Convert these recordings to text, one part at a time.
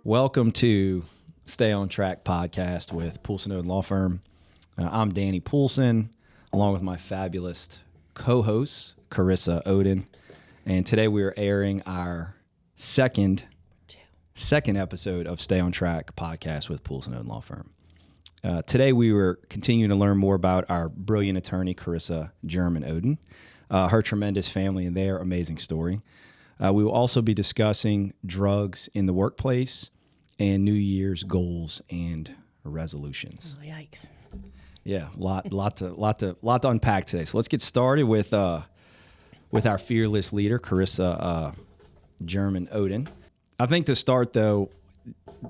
Welcome to Stay on Track podcast with Poolson and Oden Law Firm. I'm Danny Poolson, along with my fabulous co-host, Carisa Oden. And today we are airing our second episode of Stay on Track podcast with Poolson and Oden Law Firm. Today we were continuing to learn more about our brilliant attorney, Carisa German Oden, her tremendous family and their amazing story. We will also be discussing drugs in the workplace and New Year's goals and resolutions. Oh, yikes! Yeah, lot to unpack today. So let's get started with our fearless leader, Carisa German Oden. I think to start though,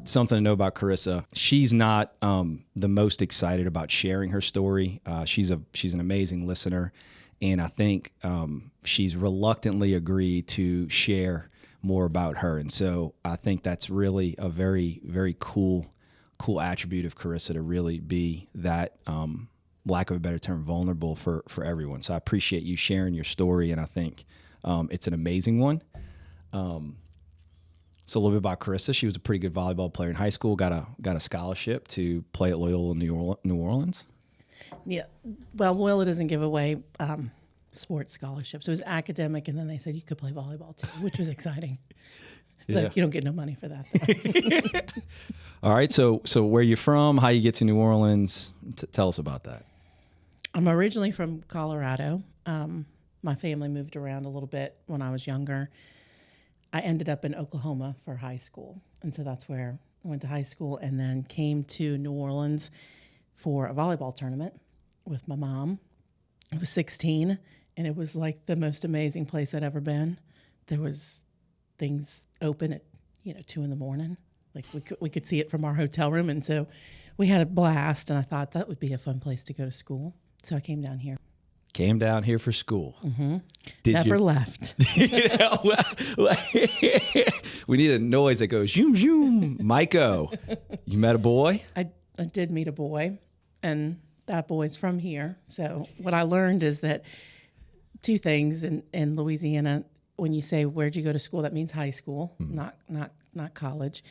something to know about Carisa: she's not the most excited about sharing her story. She's an amazing listener, and I think she's reluctantly agreed to share more about her. And so I think that's really a very, very cool attribute of Carisa, to really be that, lack of a better term, vulnerable for everyone. So I appreciate you sharing your story, and I think it's an amazing one. So a little bit about Carisa. She was a pretty good volleyball player in high school, got a scholarship to play at Loyola New Orleans. Yeah, well, Loyola doesn't give away sports scholarships. It was academic, and then they said you could play volleyball too, which was exciting. Yeah. But you don't get no money for that. All right, so where you from? How you get to New Orleans? Tell us about that. I'm originally from Colorado. My family moved around a little bit when I was younger. I ended up in Oklahoma for high school, and so that's where I went to high school, and then came to New Orleans for a volleyball tournament with my mom. I was 16, and it was like the most amazing place I'd ever been. There was things open at 2 a.m. Like we could see it from our hotel room, and so we had a blast. And I thought that would be a fun place to go to school, so I came down here. Came down here for school. Mm-hmm. Never left. We need a noise that goes zoom zoom. Maiko, you met a boy? I did meet a boy, and that boy's from here. So what I learned is that two things in Louisiana: when you say where'd you go to school, that means high school, not college.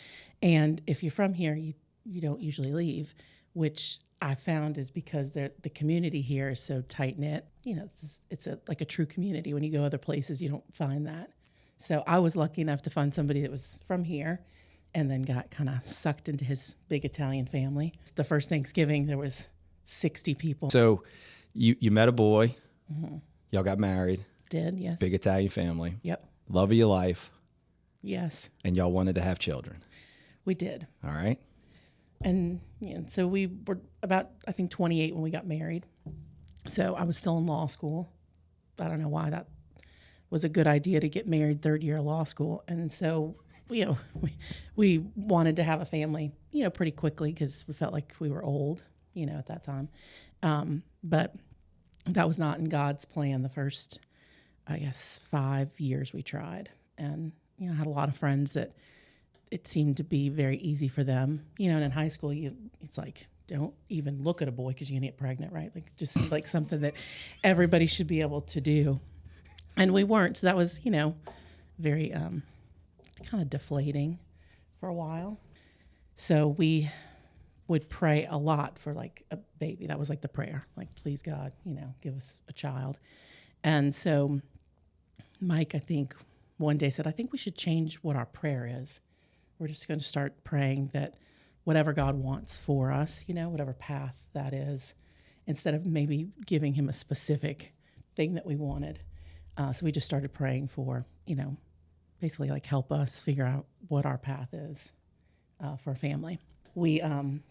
And if you're from here, you don't usually leave, which I found is because the community here is so tight knit. It's like a true community. When you go other places, you don't find that. So I was lucky enough to find somebody that was from here, and then got kind of sucked into his big Italian family. The first Thanksgiving, there was 60 people. So you met a boy. Mm-hmm. Y'all got married. Did, yes. Big Italian family. Yep. Love of your life. Yes. And y'all wanted to have children. We did. All right. And so we were about, I think, 28 when we got married. So I was still in law school. I don't know why that was a good idea to get married third year of law school. And so, we wanted to have a family, pretty quickly, because we felt like we were old, at that time. But that was not in God's plan the first, I guess, 5 years we tried. And, I had a lot of friends that it seemed to be very easy for them. And in high school, it's like, don't even look at a boy because you're going to get pregnant, right? Like, just like something that everybody should be able to do. And we weren't. So that was, very kind of deflating for a while. So we would pray a lot for like a baby. That was like the prayer, like, please God, give us a child. And so Mike, I think, one day said, I think we should change what our prayer is. We're just going to start praying that whatever God wants for us, whatever path that is, instead of maybe giving him a specific thing that we wanted. So we just started praying for, basically like help us figure out what our path is for a family. We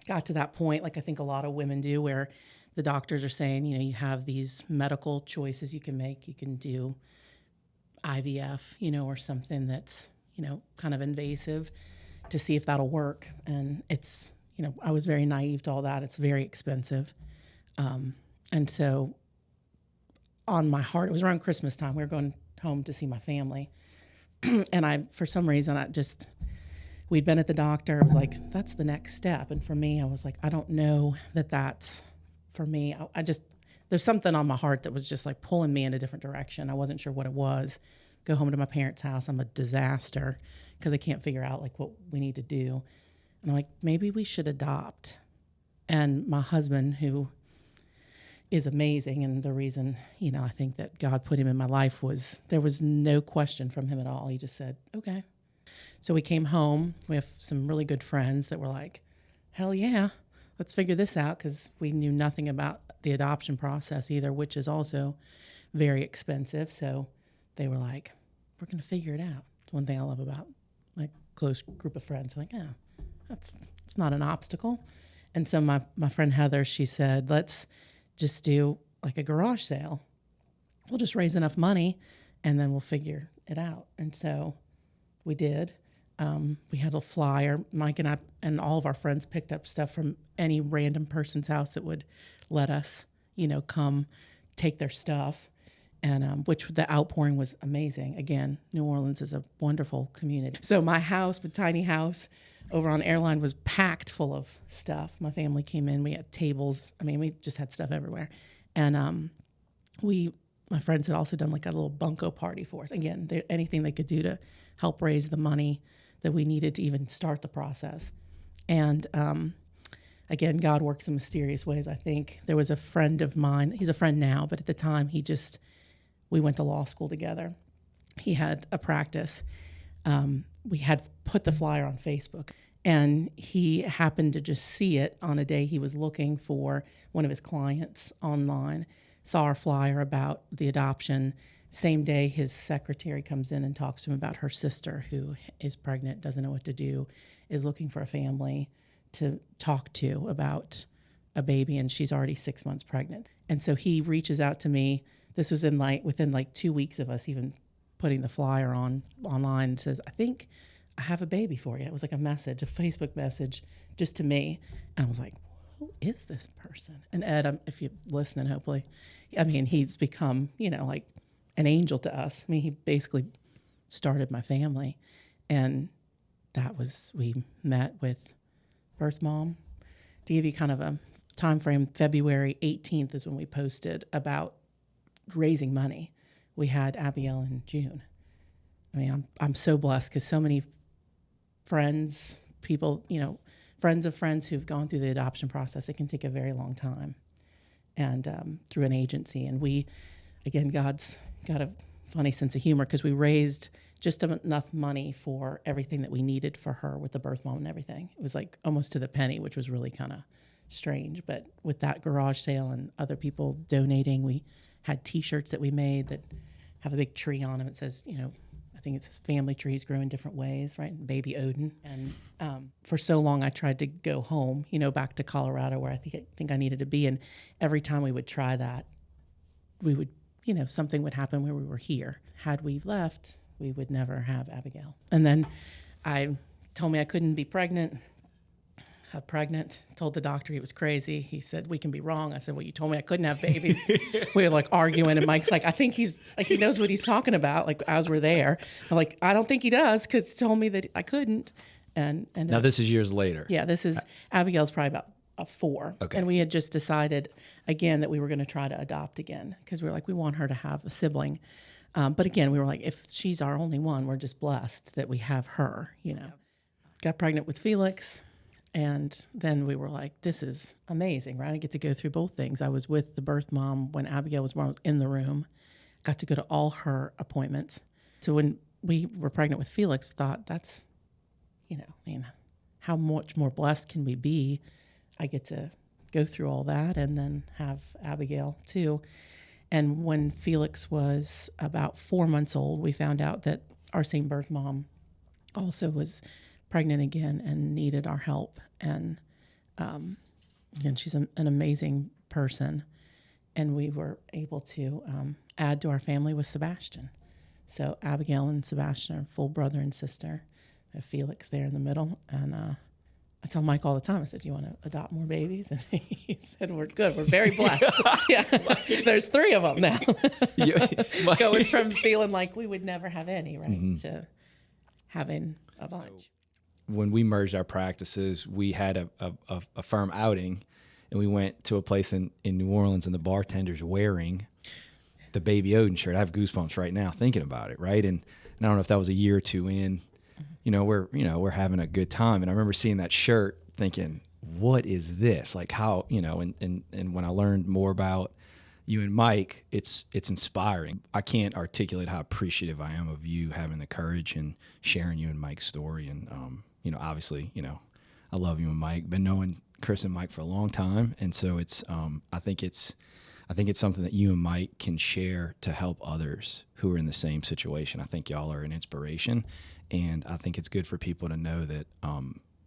got to that point, like I think a lot of women do, where the doctors are saying, you have these medical choices you can make. You can do IVF, or something that's, kind of invasive, to see if that'll work. And it's, I was very naive to all that. It's very expensive. And so on my heart, it was around Christmas time. We were going home to see my family. And for some reason, we'd been at the doctor. I was like, that's the next step. And for me, I was like, I don't know that that's for me. There's something on my heart that was just like pulling me in a different direction. I wasn't sure what it was. go home to my parents' house. I'm a disaster because I can't figure out like what we need to do. And I'm like, maybe we should adopt. And my husband, who is amazing, and the reason, I think that God put him in my life was there was no question from him at all. He just said, okay. So we came home. We have some really good friends that were like, hell yeah, let's figure this out, because we knew nothing about the adoption process either, which is also very expensive. So they were like, we're going to figure it out. It's one thing I love about my close group of friends. Like, yeah, it's not an obstacle. And so my friend Heather, she said, let's just do like a garage sale. We'll just raise enough money and then we'll figure it out. And so we did. We had a flyer. Mike and I and all of our friends picked up stuff from any random person's house that would let us, come take their stuff. And which the outpouring was amazing. Again, New Orleans is a wonderful community. So my house, my tiny house over on Airline, was packed full of stuff. My family came in. We had tables. I mean, we just had stuff everywhere. And my friends had also done like a little bunco party for us. Again, anything they could do to help raise the money that we needed to even start the process. And again, God works in mysterious ways. I think there was a friend of mine. He's a friend now, but at the time, we went to law school together. He had a practice. We had put the flyer on Facebook, and he happened to just see it on a day he was looking for one of his clients online, saw our flyer about the adoption. Same day, his secretary comes in and talks to him about her sister who is pregnant, doesn't know what to do, is looking for a family to talk to about a baby, and she's already 6 months pregnant. And so he reaches out to me. This was within 2 weeks of us even putting the flyer online, and says, I think I have a baby for you. It was like a Facebook message just to me. And I was like, who is this person? And Ed, if you're listening, hopefully, he's become, like an angel to us. He basically started my family. And we met with birth mom. To give you kind of a time frame, February 18th is when we posted about raising money. We had Abigail in June. I'm so blessed because so many friends, people, friends of friends who've gone through the adoption process, it can take a very long time, and through an agency. And God's got a funny sense of humor, because we raised just enough money for everything that we needed for her with the birth mom and everything. It was like almost to the penny, which was really kind of strange. But with that garage sale and other people donating, we had T-shirts that we made that have a big tree on them. It says, I think it says family trees grow in different ways, right? Baby Oden. And for so long, I tried to go home, back to Colorado, where I think I needed to be. And every time we would try that, we would, something would happen where we were here. Had we left, we would never have Abigail. And then told me I couldn't be pregnant. Got pregnant, told the doctor he was crazy. He said, we can be wrong. I said, well, you told me I couldn't have babies. We were like arguing, and Mike's like, I think he's like, he knows what he's talking about, like as we're there. I'm like, I don't think he does, because he told me that I couldn't. And now this is years later. Yeah, Abigail's probably about a 4. Okay. And we had just decided again that we were going to try to adopt again, because we were like, we want her to have a sibling. But again, we were like, if she's our only one, we're just blessed that we have her, Got pregnant with Felix. And then we were like, this is amazing, right? I get to go through both things. I was with the birth mom when Abigail was born. I was in the room, got to go to all her appointments. So when we were pregnant with Felix, thought that's, how much more blessed can we be? I get to go through all that and then have Abigail too. And when Felix was about 4 months old, we found out that our same birth mom also was pregnant again and needed our help. And she's an amazing person. And we were able to add to our family with Sebastian. So Abigail and Sebastian are full brother and sister. I have Felix there in the middle. And I tell Mike all the time, I said, do you want to adopt more babies? And he said, we're good. We're very blessed. Yeah. There's 3 of them now. Going from feeling like we would never have any, right, mm-hmm. to having a bunch. When we merged our practices, we had a firm outing, and we went to a place in New Orleans, and the bartender's wearing the Baby Oden shirt. I have goosebumps right now thinking about it, right? And I don't know if that was a year or two in. We're having a good time, and I remember seeing that shirt, thinking, "What is this? Like how?" And when I learned more about you and Mike, it's inspiring. I can't articulate how appreciative I am of you having the courage and sharing you and Mike's story. And obviously, I love you and Mike. Been knowing Chris and Mike for a long time, and so it's I think it's something that you and Mike can share to help others who are in the same situation. I think y'all are an inspiration, and I think it's good for people to know that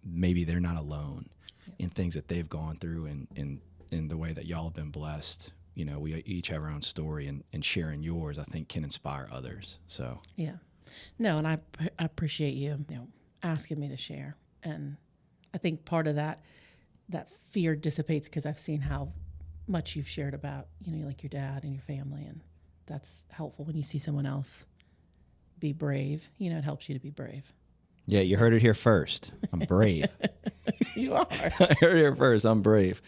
maybe they're not alone in things that they've gone through, and in the way that y'all have been blessed. We each have our own story, and sharing yours, I think, can inspire others. So yeah, no, and I appreciate you, asking me to share, and I think part of that fear dissipates because I've seen how much you've shared about, like your dad and your family, and that's helpful when you see someone else be brave. It helps you to be brave. Yeah, you heard it here first. I'm brave. You are. I heard it here first. I'm brave.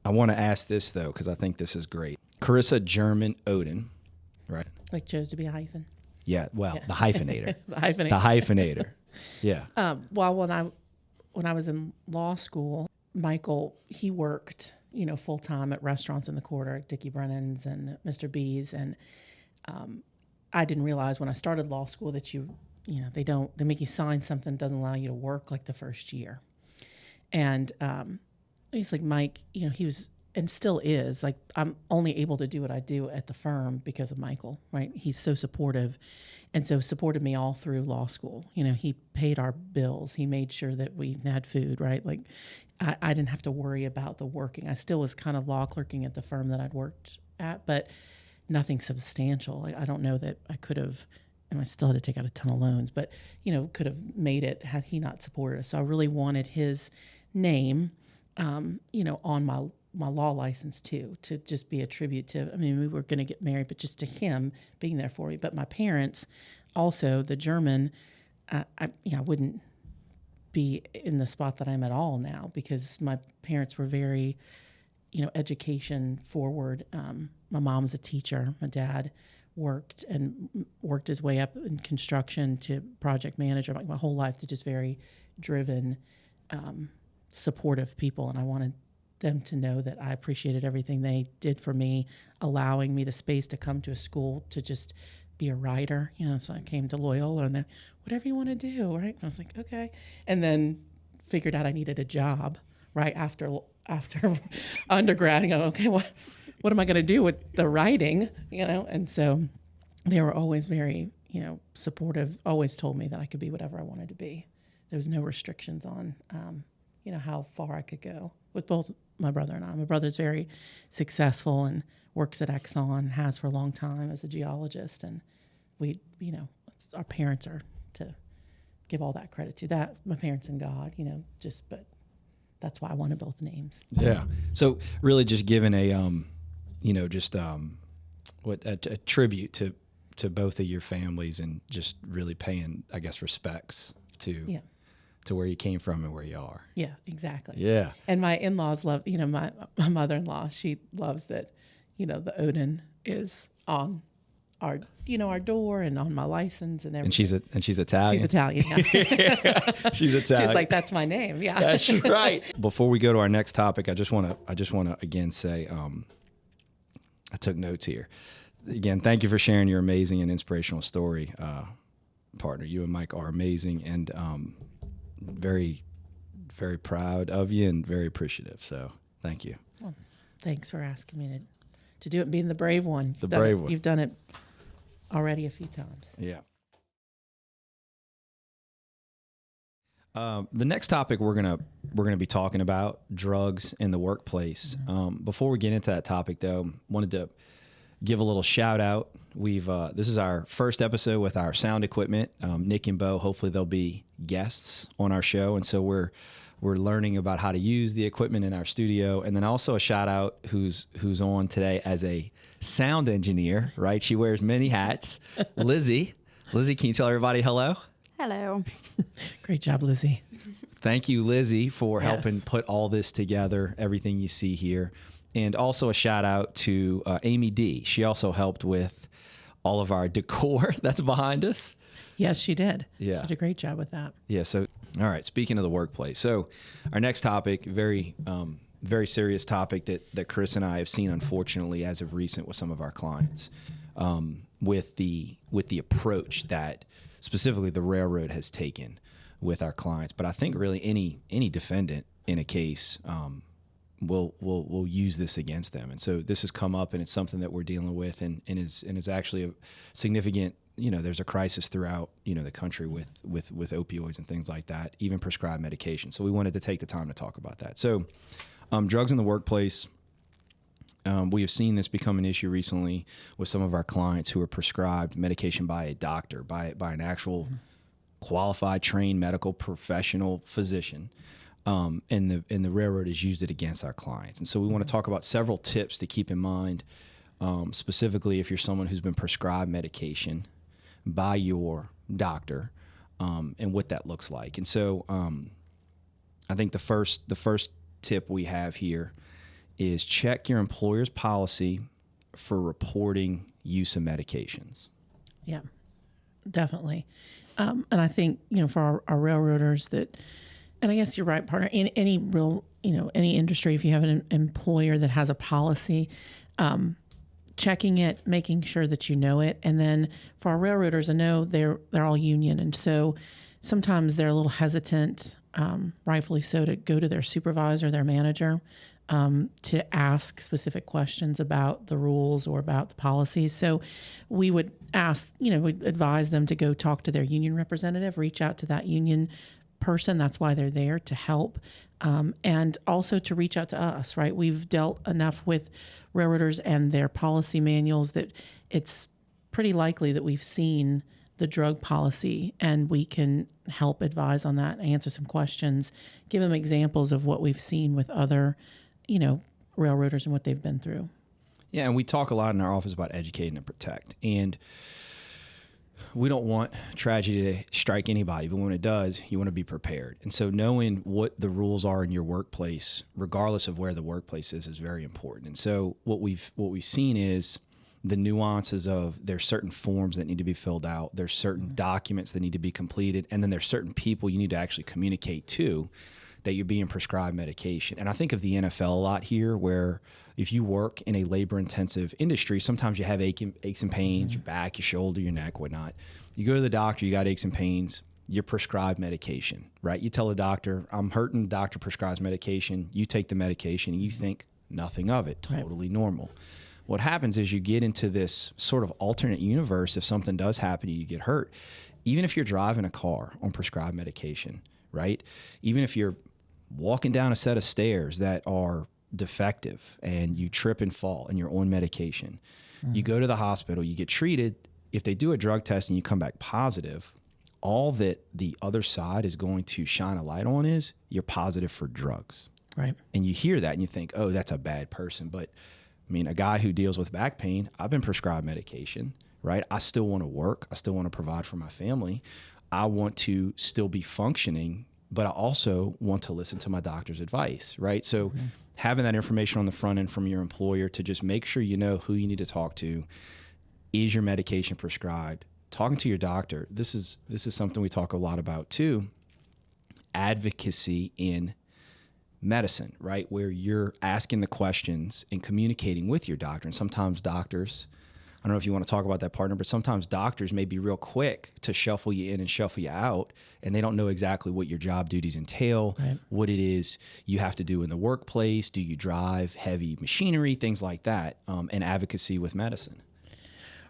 I want to ask this, though, because I think this is great. Carisa German Oden, right? Like chose to be a hyphen. Yeah, well, the hyphenator. The hyphenator. The hyphenator. Yeah. Well, when I was in law school, Michael, he worked, full time at restaurants in the quarter, at Dickie Brennan's and Mr. B's, and I didn't realize when I started law school that they make you sign something that doesn't allow you to work like the first year. And he's like, Mike, he was and still is like, I'm only able to do what I do at the firm because of Michael, right? He's so supportive, and so supported me all through law school. He paid our bills. He made sure that we had food, right? Like I didn't have to worry about the working. I still was kind of law clerking at the firm that I'd worked at, but nothing substantial. Like, I don't know that I could have, and I still had to take out a ton of loans, but, could have made it had he not supported us. So I really wanted his name, on my law license too, to just be a tribute to, we were going to get married, but just to him being there for me. But my parents also, the German, I wouldn't be in the spot that I'm at all now because my parents were very, education forward. My mom's a teacher. My dad worked his way up in construction to project manager. Like my whole life, they're just very driven, supportive people. And I wanted them to know that I appreciated everything they did for me, allowing me the space to come to a school to just be a writer. So I came to Loyola and then, whatever you want to do, right? And I was like, okay. And then figured out I needed a job right after undergrad. And go, okay, what am I going to do with the writing? And so they were always very, supportive, always told me that I could be whatever I wanted to be. There was no restrictions on, how far I could go with both my brother and I. My brother's very successful and works at Exxon, has for a long time as a geologist. And we, our parents are to give all that credit to that. My parents and God, but that's why I wanted both names. Yeah. So really just giving a, a tribute to both of your families and just really paying, I guess, respects to where you came from and where you are. Yeah, exactly. Yeah. And my in-laws love, my mother-in-law, she loves that, the Oden is on our door and on my license and everything. And she's Italian. She's Italian. Yeah. She's Italian. She's like, that's my name. Yeah. That's right. Before we go to our next topic, I just want to again say, I took notes here. Again, thank you for sharing your amazing and inspirational story, partner. You and Mike are amazing, and very, very proud of you and very appreciative. So thank you. Well, thanks for asking me to do it and being the brave one. You've done it already a few times. Yeah. The next topic we're gonna be talking about drugs in the workplace. Before we get into that topic, though, wanted to give a little shout out. This is our first episode with our sound equipment. Nick and Bo, hopefully they'll be guests on our show, and so we're learning about how to use the equipment in our studio. And then also a shout out who's on today as a sound engineer. Right, she wears many hats. Lizzie, can you tell everybody hello? Hello. Great job, Lizzie. Thank you, Lizzie, for Yes. helping put all this together, everything you see here. And also a shout out to Amy D. She also helped with all of our decor that's behind us. Yes, she did. Yeah. She did a great job with that. Yeah. So, all right. Speaking of the workplace. So our next topic, very serious topic that Chris and I have seen, unfortunately, as of recent with some of our clients, with the approach that specifically the railroad has taken with our clients. But I think really any defendant in a case will use this against them. And so this has come up, and it's something that we're dealing with, and is actually a significant. There's a crisis throughout the country with opioids and things like that, even prescribed medication. So we wanted to take the time to talk about that. So drugs in the workplace. We have seen this become an issue recently with some of our clients who are prescribed medication by a doctor, by an actual qualified, trained medical professional physician. And the railroad has used it against our clients. And so we want to talk about several tips to keep in mind, specifically if you're someone who's been prescribed medication by your doctor, and what that looks like. And so I think the first tip we have here is check your employer's policy for reporting use of medications. Yeah, definitely. And I think, for our railroaders and I guess you're right, partner, in any any industry, if you have an employer that has a policy, checking it, making sure that you know it. And then for our railroaders, I know they're all union. And so sometimes they're a little hesitant, rightfully so, to go to their supervisor, their manager, to ask specific questions about the rules or about the policies. So we would ask, we'd advise them to go talk to their union representative, reach out to that union person. That's why they're there, to help. And also to reach out to us, right? We've dealt enough with railroaders and their policy manuals that it's pretty likely that we've seen the drug policy, and we can help advise on that, answer some questions, give them examples of what we've seen with other, railroaders and what they've been through. Yeah, and we talk a lot in our office about educating and protect. And we don't want tragedy to strike anybody, but when it does, you want to be prepared. And so knowing what the rules are in your workplace, regardless of where the workplace is very important. And so what we've seen is the nuances of there's certain forms that need to be filled out, there's certain documents that need to be completed, and then there's certain people you need to actually communicate to that you're being prescribed medication. And I think of the NFL a lot here, where if you work in a labor-intensive industry, sometimes you have aches and pains, your back, your shoulder, your neck, whatnot. You go to the doctor, you got aches and pains, you're prescribed medication, right? You tell the doctor, I'm hurting, the doctor prescribes medication, you take the medication, and you think nothing of it, totally normal. What happens is you get into this sort of alternate universe. If something does happen and you get hurt, even if you're driving a car on prescribed medication, right? Even if you're walking down a set of stairs that are defective and you trip and fall and you're on medication, you go to the hospital, you get treated. If they do a drug test and you come back positive, all that the other side is going to shine a light on is you're positive for drugs. Right. And you hear that and you think, oh, that's a bad person. But I mean, a guy who deals with back pain, I've been prescribed medication, right? I still want to work. I still want to provide for my family. I want to still be functioning, but I also want to listen to my doctor's advice, right? So having that information on the front end from your employer to just make sure you know who you need to talk to. Is your medication prescribed? Talking to your doctor. This is something we talk a lot about too. Advocacy in medicine, right? Where you're asking the questions and communicating with your doctor. And sometimes doctors, I don't know if you want to talk about that, partner, but sometimes doctors may be real quick to shuffle you in and shuffle you out, and they don't know exactly what your job duties entail, what it is you have to do in the workplace. Do you drive heavy machinery, things like that, and advocacy with medicine.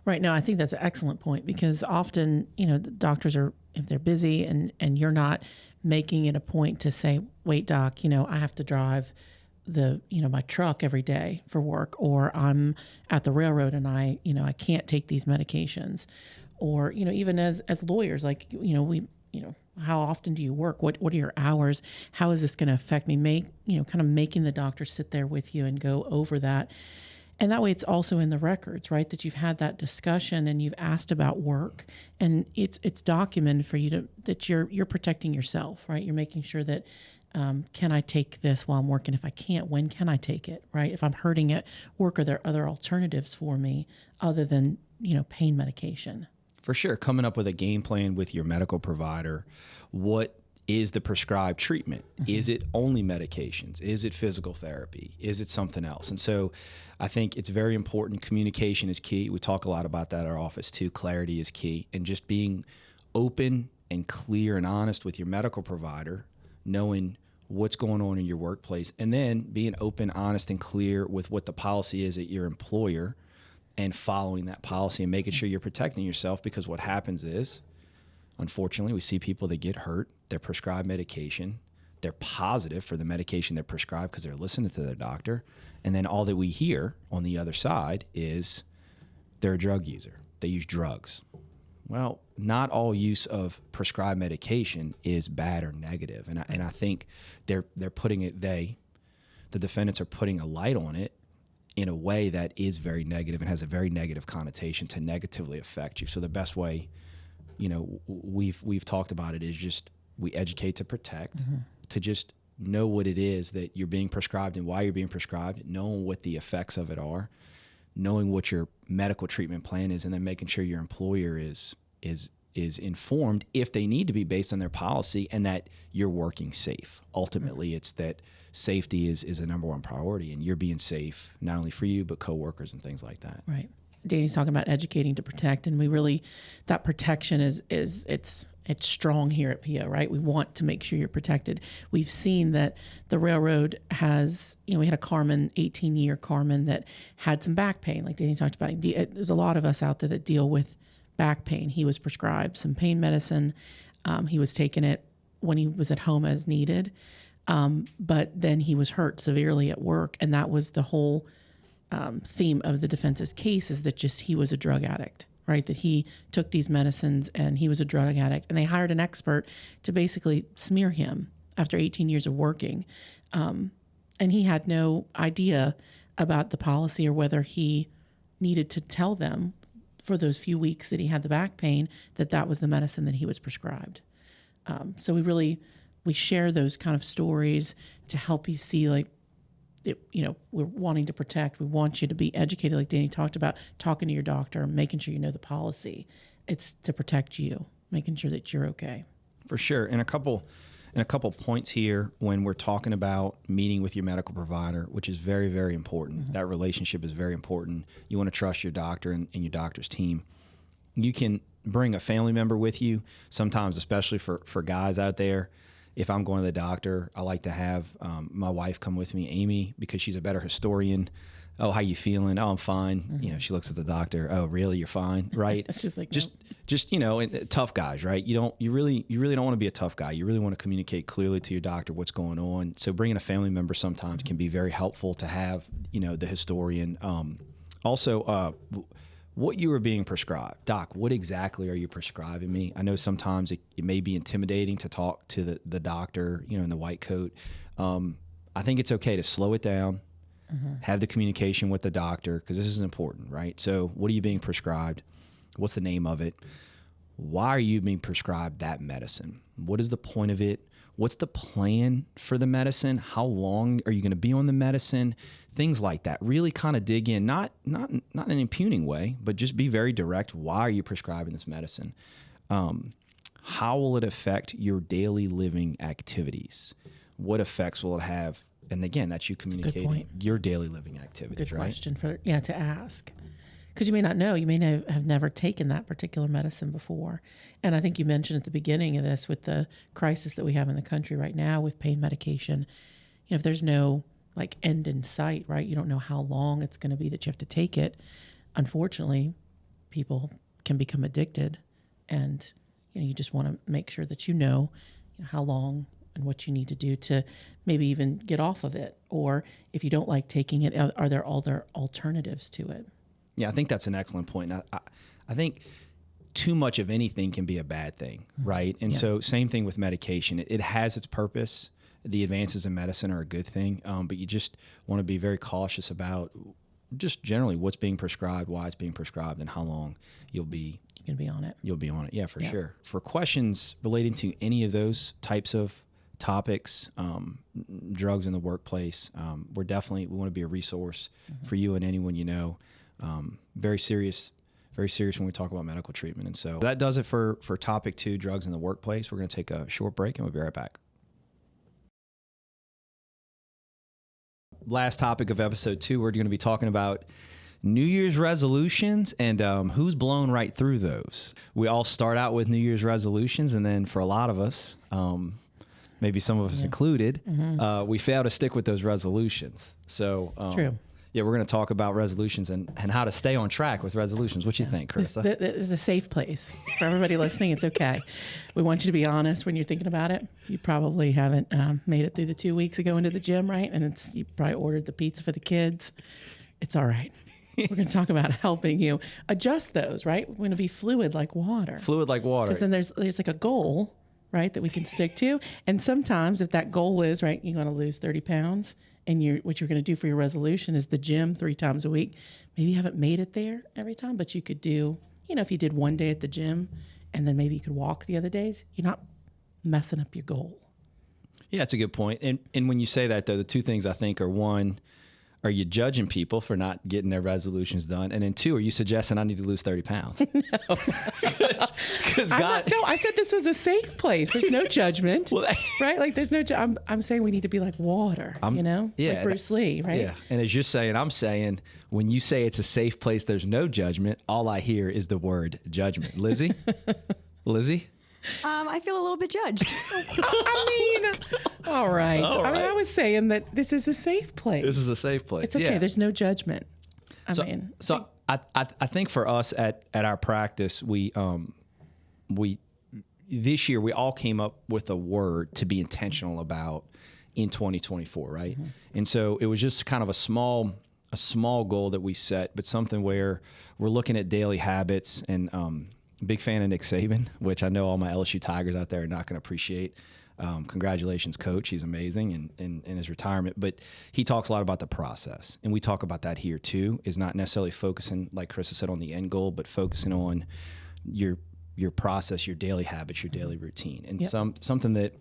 Right. Now, I think that's an excellent point, because often, the doctors are, if they're busy and you're not making it a point to say, wait, doc, I have to drive my truck every day for work, or I'm at the railroad and I can't take these medications, or, even as lawyers, like, how often do you work? What are your hours? How is this going to affect me? Kind of making the doctor sit there with you and go over that. And that way it's also in the records, right? That you've had that discussion and you've asked about work, and it's documented for you that you're protecting yourself, right? You're making sure that Can I take this while I'm working? If I can't, when can I take it, right? If I'm hurting at work, are there other alternatives for me other than, pain medication? For sure. Coming up with a game plan with your medical provider. What is the prescribed treatment? Is it only medications? Is it physical therapy? Is it something else? And so I think it's very important. Communication is key. We talk a lot about that at our office too. Clarity is key. And just being open and clear and honest with your medical provider, knowing what's going on in your workplace, and then being open, honest, and clear with what the policy is at your employer and following that policy and making sure you're protecting yourself, because what happens is, unfortunately, we see people that get hurt, they're prescribed medication, they're positive for the medication they're prescribed because they're listening to their doctor, and then all that we hear on the other side is they're a drug user, they use drugs. Well, not all use of prescribed medication is bad or negative, and I think they're putting it, the defendants are putting a light on it in a way that is very negative and has a very negative connotation to negatively affect you. So the best way, we've talked about it, is just we educate to protect, to just know what it is that you're being prescribed and why you're being prescribed, knowing what the effects of it are, knowing what your medical treatment plan is, and then making sure your employer is informed if they need to be based on their policy, and that you're working safe. Ultimately, it's that safety is the number one priority, and you're being safe not only for you but coworkers and things like that. Right. Danny's talking about educating to protect, and we really, that protection is it's strong here at PO, right? We want to make sure you're protected. We've seen that the railroad has, we had a Carmen, 18-year Carmen that had some back pain, like Danny talked about. There's a lot of us out there that deal with back pain. He was prescribed some pain medicine. He was taking it when he was at home as needed. But then he was hurt severely at work. And that was the whole theme of the defense's case, is that just he was a drug addict, right? That he took these medicines and he was a drug addict. And they hired an expert to basically smear him after 18 years of working. And he had no idea about the policy or whether he needed to tell them for those few weeks that he had the back pain that was the medicine that he was prescribed. So we share those kind of stories to help you see, like, we're wanting to protect. We want you to be educated, like Danny talked about, talking to your doctor, making sure you know the policy. It's to protect you, making sure that you're okay. For sure. And a couple points here when we're talking about meeting with your medical provider, which is very, very important. That relationship is very important. You want to trust your doctor and your doctor's team. You can bring a family member with you. Sometimes, especially for guys out there, if I'm going to the doctor, I like to have my wife come with me, Amy, because she's a better historian. Oh, how you feeling? Oh, I'm fine. She looks at the doctor. Oh, really? You're fine, right? It's just like and tough guys, right? You really don't want to be a tough guy. You really want to communicate clearly to your doctor what's going on. So bringing a family member sometimes can be very helpful to have, the historian. Also, what you are being prescribed. Doc, what exactly are you prescribing me? I know sometimes it may be intimidating to talk to the doctor, in the white coat. I think it's okay to slow it down, have the communication with the doctor, because this is important, right? So what are you being prescribed? What's the name of it? Why are you being prescribed that medicine? What is the point of it? What's the plan for the medicine? How long are you going to be on the medicine? Things like that. Really kind of dig in, not in an impugning way, but just be very direct. Why are you prescribing this medicine? How will it affect your daily living activities? What effects will it have? And again, that's you communicating your daily living activities, good right? Question to ask. Because you may not know, you may have never taken that particular medicine before. And I think you mentioned at the beginning of this, with the crisis that we have in the country right now with pain medication, if there's no end in sight, right? You don't know how long it's going to be that you have to take it. Unfortunately, people can become addicted, and you just want to make sure that you know how long and what you need to do to maybe even get off of it. Or if you don't like taking it, are there other alternatives to it? Yeah, I think that's an excellent point. I think too much of anything can be a bad thing, right? And so same thing with medication. It has its purpose. The advances in medicine are a good thing, but you just want to be very cautious about just generally what's being prescribed, why it's being prescribed, and how long you'll be on it. You'll be on it, yeah, for sure. For questions relating to any of those types of topics, drugs in the workplace, we want to be a resource for you and anyone you know. Very serious when we talk about medical treatment. And so that does it for topic 2, drugs in the workplace. We're going to take a short break and we'll be right back. Last topic of episode 2, we're going to be talking about New Year's resolutions and who's blown right through those. We all start out with New Year's resolutions, and then for a lot of us, maybe some of us included, we fail to stick with those resolutions. So True. Yeah, we're going to talk about resolutions and how to stay on track with resolutions. What do you think, Carisa? This is a safe place for everybody listening. It's okay. We want you to be honest when you're thinking about it. You probably haven't made it through the 2 weeks of going to the gym, right? And you probably ordered the pizza for the kids. It's all right. We're going to talk about helping you adjust those, right? We're going to be fluid like water. Fluid like water. Because then there's like a goal, right, that we can stick to. And sometimes if that goal is, right, you want to lose 30 pounds and what you're going to do for your resolution is the gym 3 times a week. Maybe you haven't made it there every time, but you could do, if you did one day at the gym and then maybe you could walk the other days, you're not messing up your goal. Yeah, that's a good point. And when you say that, though, the 2 things I think are, 1, are you judging people for not getting their resolutions done? And then 2, are you suggesting I need to lose 30 pounds? No. I said this was a safe place. There's no judgment, right? Like there's no, I'm saying we need to be like water, like Bruce Lee, right? Yeah. And as you're saying, I'm saying, when you say it's a safe place, there's no judgment, all I hear is the word judgment. Lizzie? I feel a little bit judged. All right. I was saying that this is a safe place. This is a safe place. It's okay. Yeah. There's no judgment. I think for us at our practice, we this year we all came up with a word to be intentional about in 2024, right? Mm-hmm. And so it was just kind of a small goal that we set, but something where we're looking at daily habits. And big fan of Nick Saban, which I know all my LSU Tigers out there are not going to appreciate. Congratulations, coach. He's amazing in his retirement. But he talks a lot about the process. And we talk about that here too, is not necessarily focusing, like Carisa said, on the end goal, but focusing on your process, your daily habits, your daily routine. And something that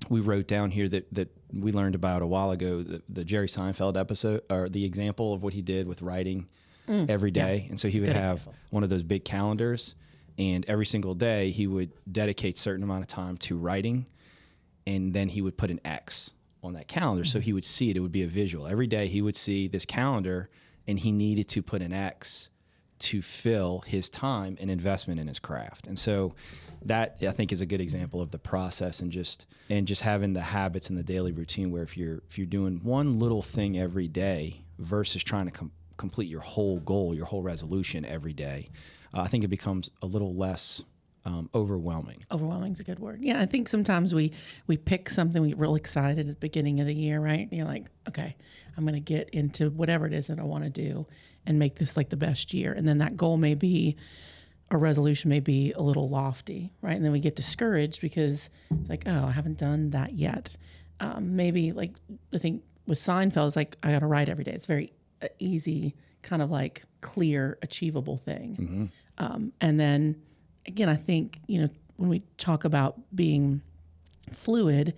we wrote down here that we learned about a while ago, the Jerry Seinfeld episode, or the example of what he did with writing every day. Yeah. And so he would have one of those big calendars, and every single day he would dedicate a certain amount of time to writing, and then he would put an X on that calendar. So he would see it. It would be a visual. Every day he would see this calendar, and he needed to put an X to fill his time and investment in his craft. And so that, I think, is a good example of the process and just having the habits and the daily routine, where if you're doing one little thing every day versus trying to complete your whole goal, your whole resolution every day, I think it becomes a little less overwhelming. Overwhelming is a good word. Yeah, I think sometimes we pick something, we get real excited at the beginning of the year, right? And you're like, okay, I'm going to get into whatever it is that I want to do and make this like the best year. And then that goal may be, or resolution may be a little lofty, right? And then we get discouraged because it's like, oh, I haven't done that yet. Maybe like I think with Seinfeld, it's like, I got to write every day. It's very easy, kind of like clear, achievable thing. Mm-hmm. And then again, I think, when we talk about being fluid,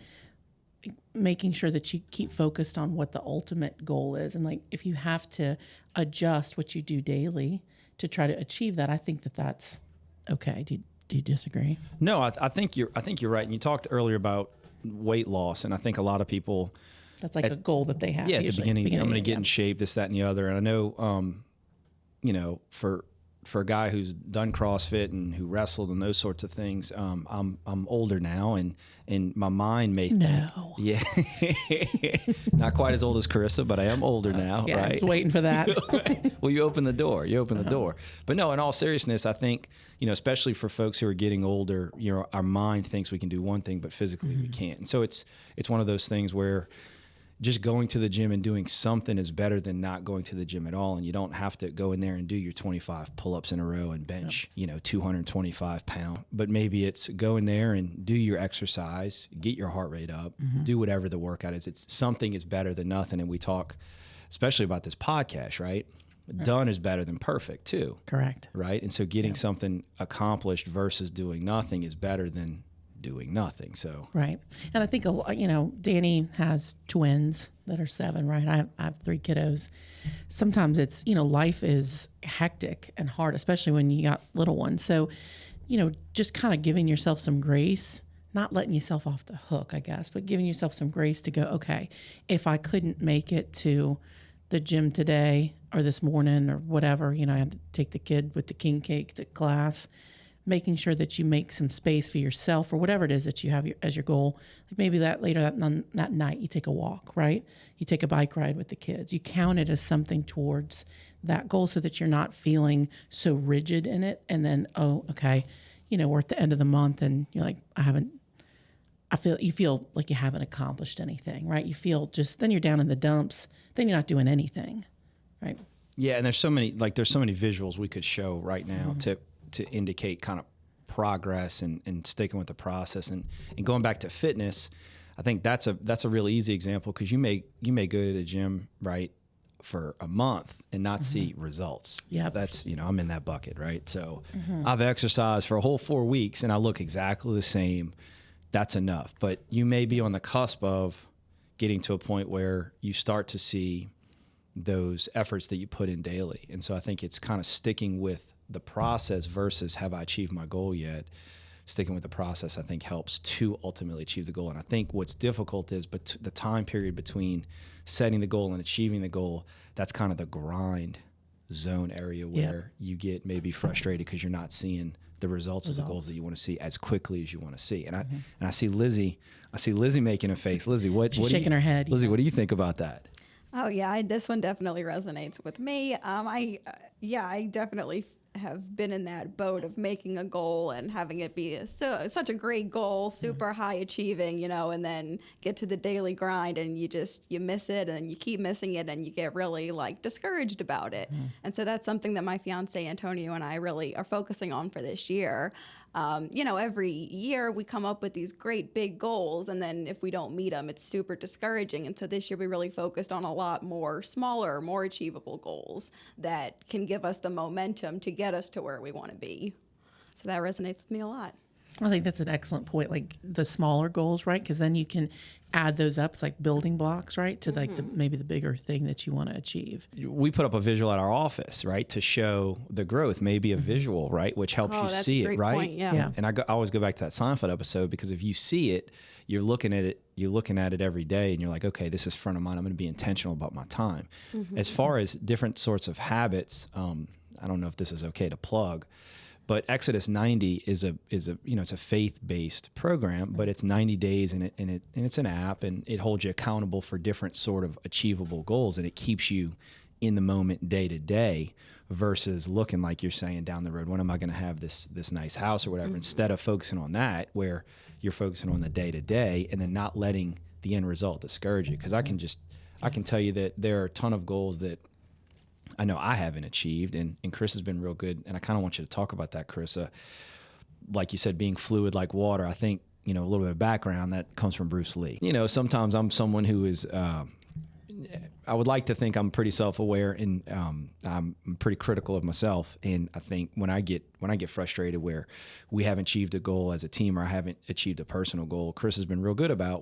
making sure that you keep focused on what the ultimate goal is. And like, if you have to adjust what you do daily to try to achieve that, I think that's okay. Do you disagree? No, I think you're right. And you talked earlier about weight loss. And I think a lot of people, that's like a goal that they have. Yeah, at the beginning I'm going to get in shape, this, that, and the other. And I know, for a guy who's done CrossFit and who wrestled and those sorts of things, I'm older now, and my mind may think, yeah, not quite as old as Carisa, but I am older now, yeah, right? I was waiting for that. Well, you open the door. The door. But no, in all seriousness, I think, especially for folks who are getting older, our mind thinks we can do one thing, but physically we can't. And so it's one of those things where just going to the gym and doing something is better than not going to the gym at all. And you don't have to go in there and do your 25 pull-ups in a row and bench, 225 pounds. But maybe it's go in there and do your exercise, get your heart rate up, do whatever the workout is. It's something is better than nothing. And we talk especially about this podcast, right? Done is better than perfect too. Correct. Right? And so getting something accomplished versus doing nothing is better than doing nothing. So Right. And I think, Danny has twins that are 7, right? I have 3 kiddos. Sometimes it's, life is hectic and hard, especially when you got little ones. So, just kind of giving yourself some grace, not letting yourself off the hook, I guess, but giving yourself some grace to go, okay, if I couldn't make it to the gym today or this morning or whatever, I had to take the kid with the king cake to class, making sure that you make some space for yourself or whatever it is that you have as your goal. Like maybe that later that night you take a walk, right? You take a bike ride with the kids. You count it as something towards that goal so that you're not feeling so rigid in it. And then, oh, okay, we're at the end of the month and you're like, you feel like you haven't accomplished anything, right? You feel then you're down in the dumps, then you're not doing anything, right? Yeah, and there's so many visuals we could show right now to indicate kind of progress and sticking with the process and going back to fitness. I think that's a really easy example because you may go to the gym, right, for a month and not see results. Yeah, that's I'm in that bucket, right? So I've exercised for a whole 4 weeks and I look exactly the same. That's enough. But you may be on the cusp of getting to a point where you start to see those efforts that you put in daily. And so I think it's kind of sticking with the process versus have I achieved my goal yet. Sticking with the process, I think, helps to ultimately achieve the goal. And I think what's difficult is the time period between setting the goal and achieving the goal, that's kind of the grind zone area where you get maybe frustrated because you're not seeing the results of the goals that you want to see as quickly as you want to see. And I see Lizzie making a face. Lizzie, she's shaking her head. Lizzie, what do you think about that? Oh yeah, this one definitely resonates with me. I definitely have been in that boat of making a goal and having it be such a great goal, super high achieving, and then get to the daily grind and you miss it and you keep missing it and you get really discouraged about it. And so that's something that my fiance Antonio and I really are focusing on for this year. Every year we come up with these great big goals, and then if we don't meet them, it's super discouraging. And so this year we really focused on a lot more smaller, more achievable goals that can give us the momentum to get us to where we want to be. So that resonates with me a lot. I think that's an excellent point, like the smaller goals, right? Because then you can add those up. It's like building blocks, right? To maybe the bigger thing that you want to achieve. We put up a visual at our office, right? To show the growth, maybe a visual, right? Which helps you see it, right? Point, yeah. And I always go back to that Seinfeld episode because if you see it, you're looking at it every day and you're like, okay, this is front of mind. I'm going to be intentional about my time. As far as different sorts of habits, I don't know if this is okay to plug, but Exodus 90 is it's a faith-based program, but it's 90 days and it's an app and it holds you accountable for different sort of achievable goals and it keeps you in the moment day to day versus looking like you're saying down the road, when am I going to have this nice house or whatever, instead of focusing on that where you're focusing on the day to day and then not letting the end result discourage you. Because I can tell you that there are a ton of goals that I know I haven't achieved, and Chris has been real good, and I kind of want you to talk about that, Carissa. Like you said, being fluid like water, I think, a little bit of background that comes from Bruce Lee. Sometimes I'm someone who is, I would like to think I'm pretty self-aware, and I'm pretty critical of myself, and I think when I get frustrated where we haven't achieved a goal as a team or I haven't achieved a personal goal, Chris has been real good about,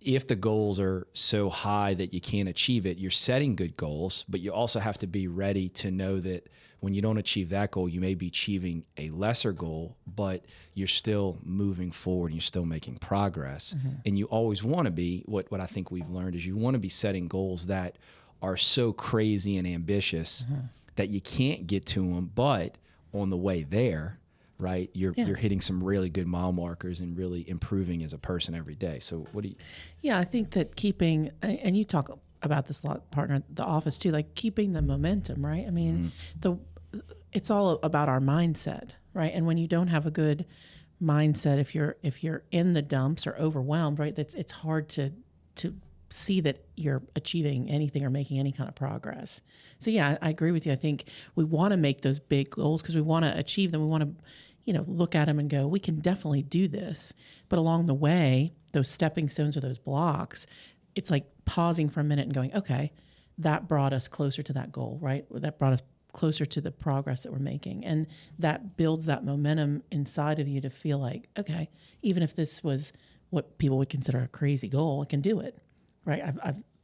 if the goals are so high that you can't achieve it, you're setting good goals, but you also have to be ready to know that when you don't achieve that goal, you may be achieving a lesser goal, but you're still moving forward and you're still making progress. And you always want to be, what I think we've learned is you want to be setting goals that are so crazy and ambitious that you can't get to them, but on the way there, right, you're hitting some really good mile markers and really improving as a person every day. So what do you? Yeah, I think that keeping, and you talk about this a lot, partner, at the office too, like keeping the momentum, right? I mean, it's all about our mindset, right? And when you don't have a good mindset, if you're in the dumps or overwhelmed, right, it's hard to see that you're achieving anything or making any kind of progress. So yeah, I agree with you. I think we want to make those big goals because we want to achieve them. We want to, look at them and go, we can definitely do this. But along the way, those stepping stones or those blocks, it's like pausing for a minute and going, okay, that brought us closer to that goal, right? That brought us closer to the progress that we're making. And that builds that momentum inside of you to feel like, okay, even if this was what people would consider a crazy goal, I can do it, right?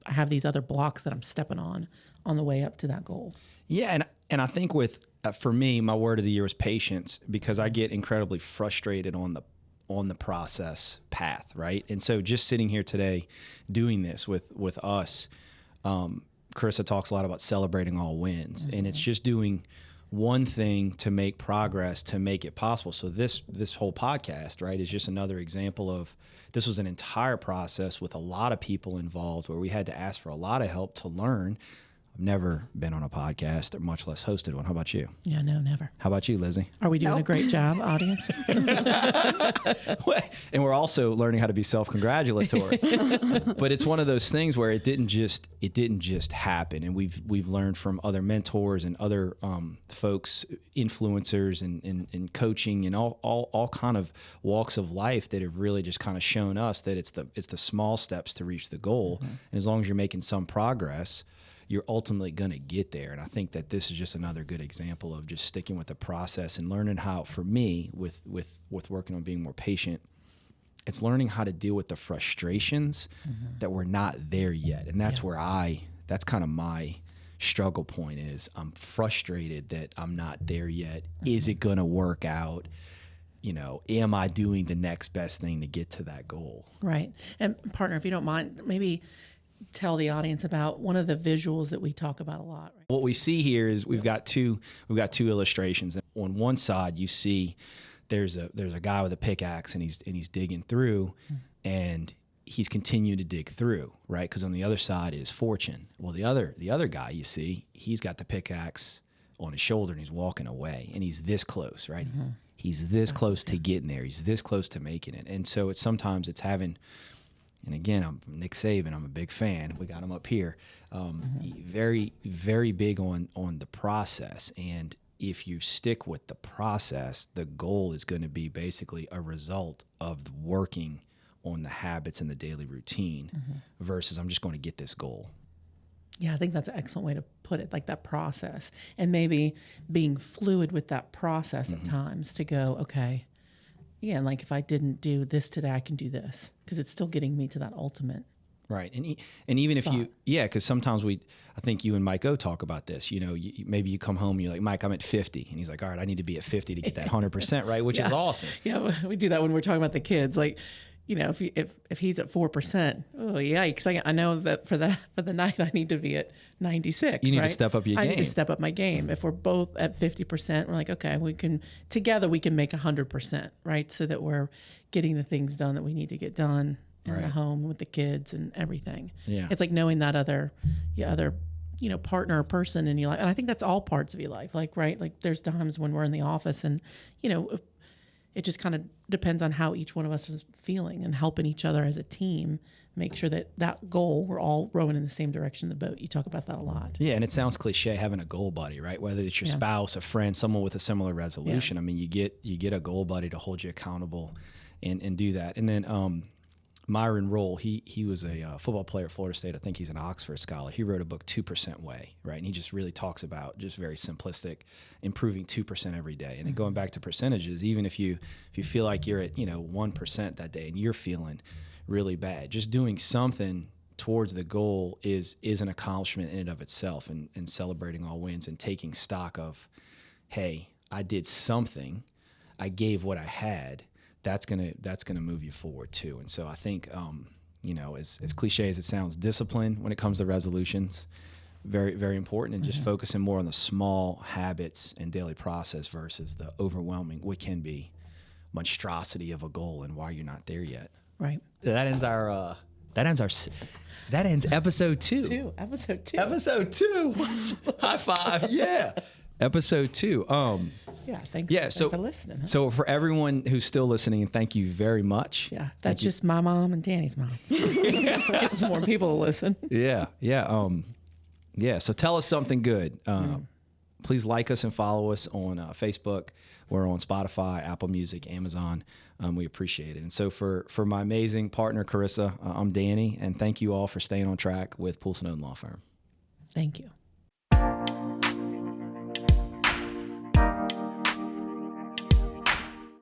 I have these other blocks that I'm stepping on the way up to that goal. Yeah, and I think with for me, my word of the year is patience, because I get incredibly frustrated on the process path, right? And so just sitting here today doing this with us, Carisa talks a lot about celebrating all wins, and it's just doing one thing to make progress, to make it possible. So this whole podcast, right, is just another example of, this was an entire process with a lot of people involved, where we had to ask for a lot of help to learn. I've never been on a podcast, or much less hosted one. How about you? Yeah, no, never. How about you, Lizzie? Are we doing a great job, audience? And we're also learning how to be self-congratulatory. But it's one of those things where it didn't just happen. And we've learned from other mentors and other folks, influencers and coaching and all kind of walks of life that have really just kind of shown us that it's the small steps to reach the goal. And as long as you're making some progress, you're ultimately going to get there. And I think that this is just another good example of just sticking with the process and learning how, for me, with working on being more patient, it's learning how to deal with the frustrations that we're not there yet. And that's that's kind of my struggle point is, I'm frustrated that I'm not there yet. Is it going to work out? You know, am I doing the next best thing to get to that goal? Right. And partner, if you don't mind, maybe tell the audience about one of the visuals that we talk about a lot. Right? What we see here is we've got two illustrations. On one side, you see there's a guy with a pickaxe, and he's digging through, and he's continuing to dig through, right? Because on the other side is fortune. Well, the other guy, you see, he's got the pickaxe on his shoulder, and he's walking away, and he's this close, right? He's this close to getting there. He's this close to making it. And so sometimes it's having. And again, I'm Nick Saban. I'm a big fan. We got him up here. Very, very big on the process. And if you stick with the process, the goal is going to be basically a result of working on the habits and the daily routine versus I'm just going to get this goal. Yeah, I think that's an excellent way to put it, like that process. And maybe being fluid with that process at times to go, okay, yeah, and like if I didn't do this today, I can do this, because it's still getting me to that ultimate. Right. And even spot. because sometimes I think you and Mike O talk about this, you know, maybe you come home and you're like, Mike, I'm at 50. And he's like, all right, I need to be at 50 to get that 100%, right? Which is awesome. Yeah, we do that when we're talking about the kids. Like, you know, if he's at 4%, oh yikes! I know that for the night I need to be at 96. You need right? to step up your game. I need to step up my game. If we're both at 50%, we're like, okay, we can make 100%, right? So that we're getting the things done that we need to get done in the home with the kids and everything. Yeah, it's like knowing that other partner or person in your life, and I think that's all parts of your life. Like, right, like there's times when we're in the office and it just kind of depends on how each one of us is feeling and helping each other as a team make sure that goal, we're all rowing in the same direction of the boat. You talk about that a lot. Yeah, and it sounds cliche having a goal buddy, right? Whether it's your spouse, a friend, someone with a similar resolution. I mean, you get a goal buddy to hold you accountable and do that. And then Myron Roll, he was a football player at Florida State. I think he's an Oxford scholar. He wrote a book, 2% Way, right? And he just really talks about just very simplistic, improving 2% every day. And then going back to percentages, even if you feel like you're at 1% that day and you're feeling really bad, just doing something towards the goal is an accomplishment in and of itself. And celebrating all wins and taking stock of, hey, I did something, I gave what I had. That's gonna move you forward too. And so I think, as cliche as it sounds, discipline when it comes to resolutions, very, very important, and just focusing more on the small habits and daily process versus the overwhelming, what can be monstrosity of a goal and why you're not there yet. Right. That ends episode 2. Episode 2. High five. Yeah. Episode 2. Yeah, thanks for listening. Huh? So for everyone who's still listening, thank you very much. Yeah, that's just my mom and Danny's mom. Get some more people to listen. Yeah. So tell us something good. Please like us and follow us on Facebook. We're on Spotify, Apple Music, Amazon. We appreciate it. And so for my amazing partner, Carisa, I'm Danny, and thank you all for staying on track with Poolson and Oden Law Firm. Thank you.